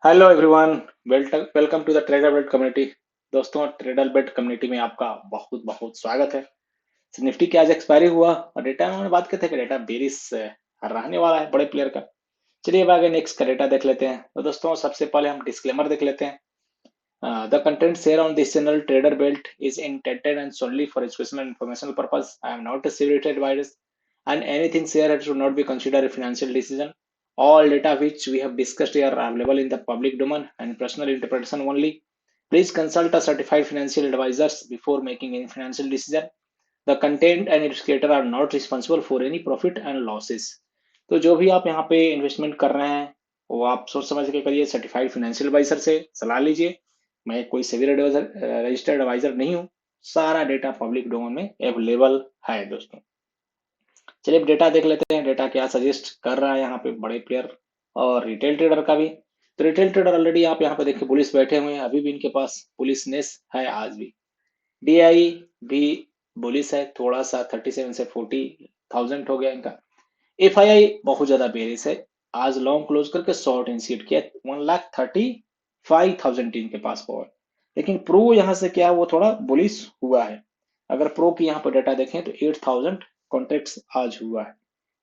Hello everyone, welcome to the trader bet community. दोस्तों, trader bet community में आपका बहुत बहुत स्वागत है। निफ्टी की आज एक्सपायरी हुआ और डेटा में बात करते हैं कि डेटा बेरिश रहने वाला है बड़े प्लेयर का। चलिए अब आगे नेक्स्ट का डेटा देख लेते हैं। तो दोस्तों, सबसे पहले हम डिस्क्लेमर देख लेते हैं। The content share on this channel trader belt is intended and solely for educational and informational purpose. I am not a security advisor and anything shared should not be considered a financial decision. All data which we have discussed here are available in the public domain and personal interpretation only. Please consult a certified financial advisors before making any financial decision. The content and its creator are not responsible for any profit and losses. तो जो भी आप यहाँ पे investment कर रहे हैं वो आप सोच समझ के करिए, सर्टिफाइड फाइनेंशियल एडवाइजर से सलाह लीजिए। मैं कोई सिविल एडवाइजर रजिस्टर्ड एडवाइजर नहीं हूँ। सारा डेटा पब्लिक डोमेन में अवेलेबल है दोस्तों। चलिए अब डेटा देख लेते हैं, डेटा क्या सजेस्ट कर रहा है यहाँ पे बड़े प्लेयर और रिटेल ट्रेडर का भी। तो रिटेल ट्रेडर ऑलरेडी आप यहाँ पे देखिए पुलिस बैठे हुए हैं, अभी भी इनके पास पुलिसनेस है आज भी। डीआई भी बुलिस है, थोड़ा सा 37 से 40,000 हो गया इनका। एफआईआई बहुत ज्यादा बेरिस है, आज लॉन्ग क्लोज करके शॉर्ट इनिशिएट किया, 1,35,000 इनके पास पहुंच। लेकिन प्रो यहाँ से क्या है, वो थोड़ा बुलिश हुआ है। अगर प्रो की यहाँ पर डेटा देखें तो 8,000 कॉन्ट्रैक्ट्स आज हुआ है,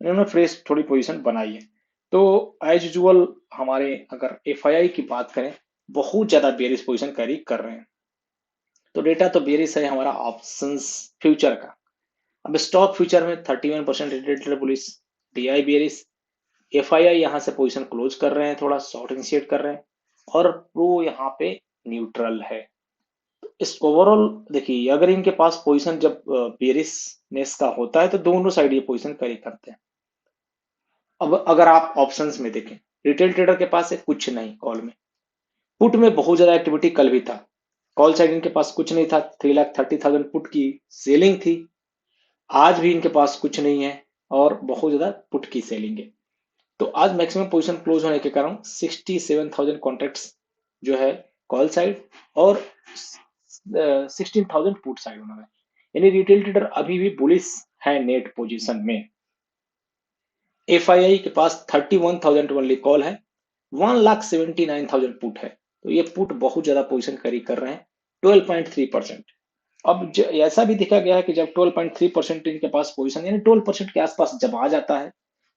इन्होंने फ्रेश थोड़ी पोजीशन बनाई है। तो एज यूजुअल हमारे अगर एफआईआई की बात करें, बहुत ज्यादा बेरिस पोजीशन कैरी कर रहे हैं। तो डेटा तो बेरिस है हमारा ऑप्शंस फ्यूचर का। अब स्टॉक फ्यूचर में 31% रिटेल पुलिस, डीआई बेरिस, एफआईआई यहाँ से पोजीशन क्लोज कर रहे हैं, थोड़ा शॉर्ट इनिशिएट कर रहे हैं और प्रो यहाँ पे न्यूट्रल है। इस ओवरऑल देखिए, अगर इनके पास पोजीशन जब बेरिसनेस का होता है तो दोनों साइड ये पोजीशन कैरी करते हैं। अब अगर आप ऑप्शंस में देखें, रिटेल ट्रेडर के पास है कुछ नहीं कॉल में। पुट में बहुत ज्यादा एक्टिविटी कल भी था, कॉल साइड इनके पास कुछ नहीं था, 3,30,000 पुट की सेलिंग थी। आज भी इनके पास कुछ नहीं है और बहुत ज्यादा पुट की सेलिंग है। तो आज मैक्सिमम पोजीशन क्लोज होने के कारण 67,000 कॉन्ट्रैक्ट्स जो है कॉल साइड और 16,000 पुट साइड उन्होंने, यानी रिटेल ट्रेडर अभी भी बुलिस है नेट पोजीशन में। एफआईआई के पास 31,000 ओनली कॉल है, 1,79,000 पुट है। तो ये पुट बहुत ज्यादा पोजीशन कैरी कर रहे हैं, 12.3%। अब ऐसा भी देखा गया है कि जब 12.3% इनके पास पोजीशन यानी 12% के आसपास जब आ जाता है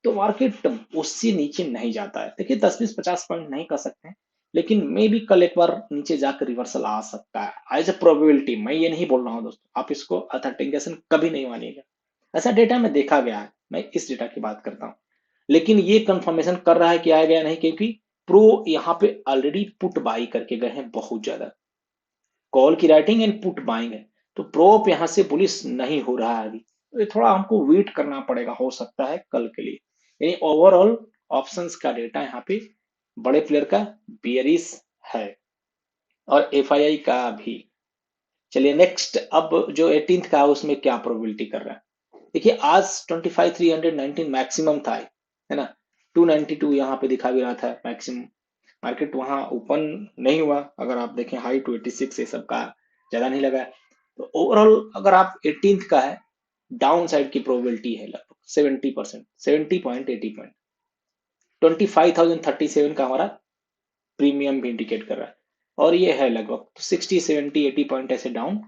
तो मार्केट उससे नीचे नहीं जाता है। देखिए 10-20-50 पॉइंट नहीं कर सकते हैं, लेकिन मे भी कल एक बार नीचे जाकर रिवर्सल आ सकता है एज ए प्रोबेबिलिटी। मैं ये नहीं बोल रहा हूँ दोस्तों, आप इसको अथेंटिकेशन कभी नहीं मानिएगा। ऐसा डेटा में देखा गया है, मैं इस डेटा की बात करता हूँ। लेकिन ये कंफर्मेशन कर रहा है कि आया गया नहीं, क्योंकि प्रो यहाँ पे ऑलरेडी पुट बाई करके गए हैं बहुत ज्यादा। कॉल की राइटिंग एंड पुट बाइंग है, तो प्रोप यहाँ से बुलिश नहीं हो रहा है अभी। तो ये थोड़ा हमको वेट करना पड़ेगा, हो सकता है कल के लिए। यानी ओवरऑल ऑप्शंस का डेटा यहाँ पे बड़े प्लेयर का बेयरिश है और एफआईआई का भी। चलिए नेक्स्ट, अब जो 18th का है उसमें क्या प्रोबेबिलिटी कर रहा है। देखिए आज 25,319 मैक्सिमम था, है ना। 292 यहाँ पे दिखा भी रहा था मैक्सिमम। मार्केट वहां ओपन नहीं हुआ, अगर आप देखें हाई टू 86 ये सब का ज्यादा नहीं लगा है। तो ओवरऑल अगर आप 18th का है, डाउन साइड की प्रोबेबिलिटी है लगभग 70%, 70.80 पॉइंट। 25,037 का हमारा प्रीमियम भी इंडिकेट कर रहा है और ये है लगभग 60, 70, 80 पॉइंट ऐसे डाउन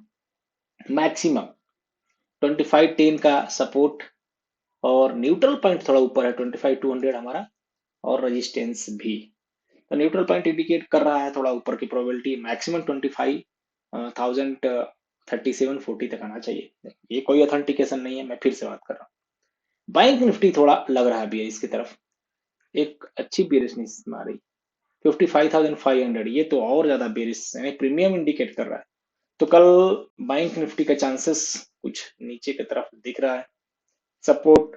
मैक्सिमम। 25,10 का सपोर्ट और न्यूट्रल पॉइंट थोड़ा ऊपर है 25,200 हमारा, और रेजिस्टेंस भी। तो न्यूट्रल पॉइंट इंडिकेट कर रहा है थोड़ा ऊपर की प्रोबेबिलिटी, मैक्सिमम 25,037 40 तक आना चाहिए। ये कोई ऑथेंटिकेशन नहीं है, मैं फिर से बात कर रहा हूँ। बैंक निफ्टी थोड़ा लग रहा है भी इसकी तरफ, एक अच्छी बेरिशनेस आ रही, 55,500, ये तो और ज्यादा बेरिश यानी प्रीमियम इंडिकेट कर रहा है। तो कल बैंक निफ्टी का चांसेस कुछ नीचे की तरफ दिख रहा है। सपोर्ट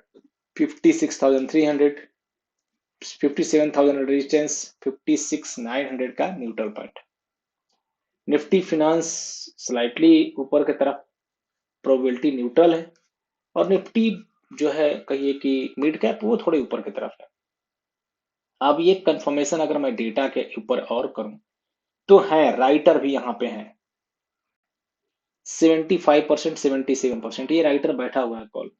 56,300, 57,000 रेजिस्टेंस, 56,900 का neutral point. Nifty finance slightly ऊपर की तरफ, प्रोबेबिलिटी न्यूट्रल है। और निफ्टी जो है कहिए कि मिड कैप, वो थोड़े ऊपर की तरफ है। अब ये कंफर्मेशन अगर मैं डेटा के ऊपर और करूं तो है, राइटर भी यहाँ पे है 75%, 77%, ये राइटर बैठा हुआ है कॉल।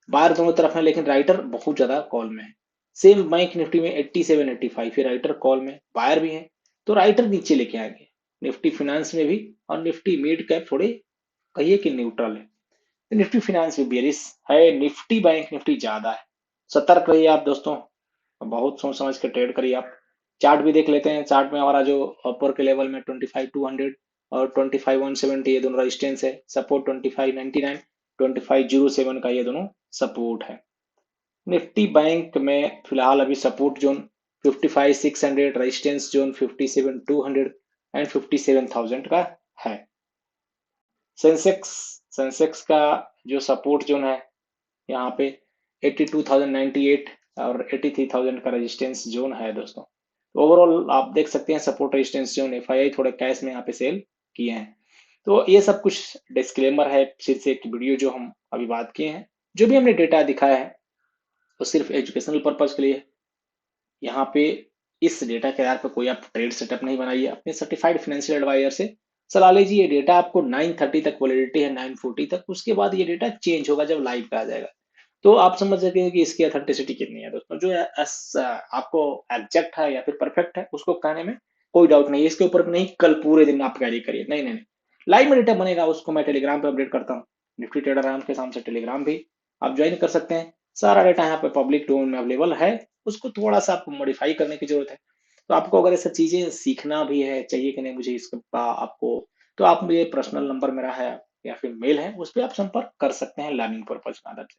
बाहर दोनों तरफ है लेकिन राइटर बहुत ज्यादा कॉल में है। सेम बैंक निफ्टी में 87 85 है, राइटर कॉल में बायर भी है, तो राइटर नीचे लेके आएंगे। निफ्टी फिनेंस में भी, और निफ्टी मिड कैप थोड़े कहिए कि न्यूट्रल है, तो निफ्टी फिनेंस भी बेरिश है, निफ्टी बैंक निफ्टी ज्यादा है। सतर्क रहिए आप दोस्तों, बहुत सोच समझ के ट्रेड करिए आप। चार्ट भी देख लेते हैं। चार्ट में हमारा जो अपर के लेवल में 25,200 और 25,170 ये दोनों रेजिस्टेंस है, सपोर्ट 25,99 25,07 का ये दोनों सपोर्ट है। निफ्टी बैंक में फिलहाल अभी support zone 55,600, resistance zone 57,200 and 57,000 का है। सेंसेक्स सेंसेक्स का जो सपोर्ट जोन है यहाँ पे 82,098 और 83,000 का रेजिस्टेंस जोन है दोस्तों। ओवरऑल आप देख सकते हैं सपोर्ट रेजिस्टेंस जोन, एफआईआई थोड़ा कैश में यहाँ पे सेल किए हैं। तो ये सब कुछ डिस्क्लेमर है शीर्षक की वीडियो जो हम अभी बात किए हैं। जो भी हमने डेटा दिखाया है वो सिर्फ एजुकेशनल पर्पज के लिए है। यहाँ पे इस डेटा के आधार पर कोई आप ट्रेड सेटअप नहीं बनाइए, अपने सर्टिफाइड फाइनेंशियल एडवाइजर से सलाह लीजिए। ये डेटा आपको 9:30 तक वैलिडिटी है, 9:40 तक, उसके बाद ये डेटा चेंज होगा जब लाइव पे आ जाएगा। तो आप समझ सके कि इसकी अथेंटिसिटी कितनी है दोस्तों। जो आपको एग्जैक्ट है या फिर परफेक्ट है उसको कहने में कोई डाउट नहीं है। इसके ऊपर नहीं कल पूरे दिन आप कैरी करिए, नहीं नहीं नहीं, लाइव में डेटा बनेगा, उसको मैं टेलीग्राम पे अपडेट करता हूँ। निफ्टी ट्रेडर राम के नाम से टेलीग्राम भी आप ज्वाइन कर सकते हैं। सारा डेटा यहाँ पे पब्लिक डोमेन में अवेलेबल है, उसको थोड़ा सा आपको मॉडिफाई करने की जरूरत है। तो आपको अगर ऐसा चीजें सीखना भी है, चाहिए कि नहीं मुझे इसका आपको, तो आप मुझे पर्सनल नंबर मेरा है या फिर मेल है, उस पर आप संपर्क कर सकते हैं लर्निंग पर्पज के आधार से।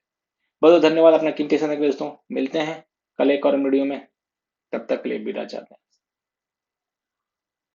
बहुत बहुत धन्यवाद अपना कीमती समय के लिए दोस्तों। मिलते हैं कल एक और वीडियो में, तब तक के लिए विदा चाहते हैं।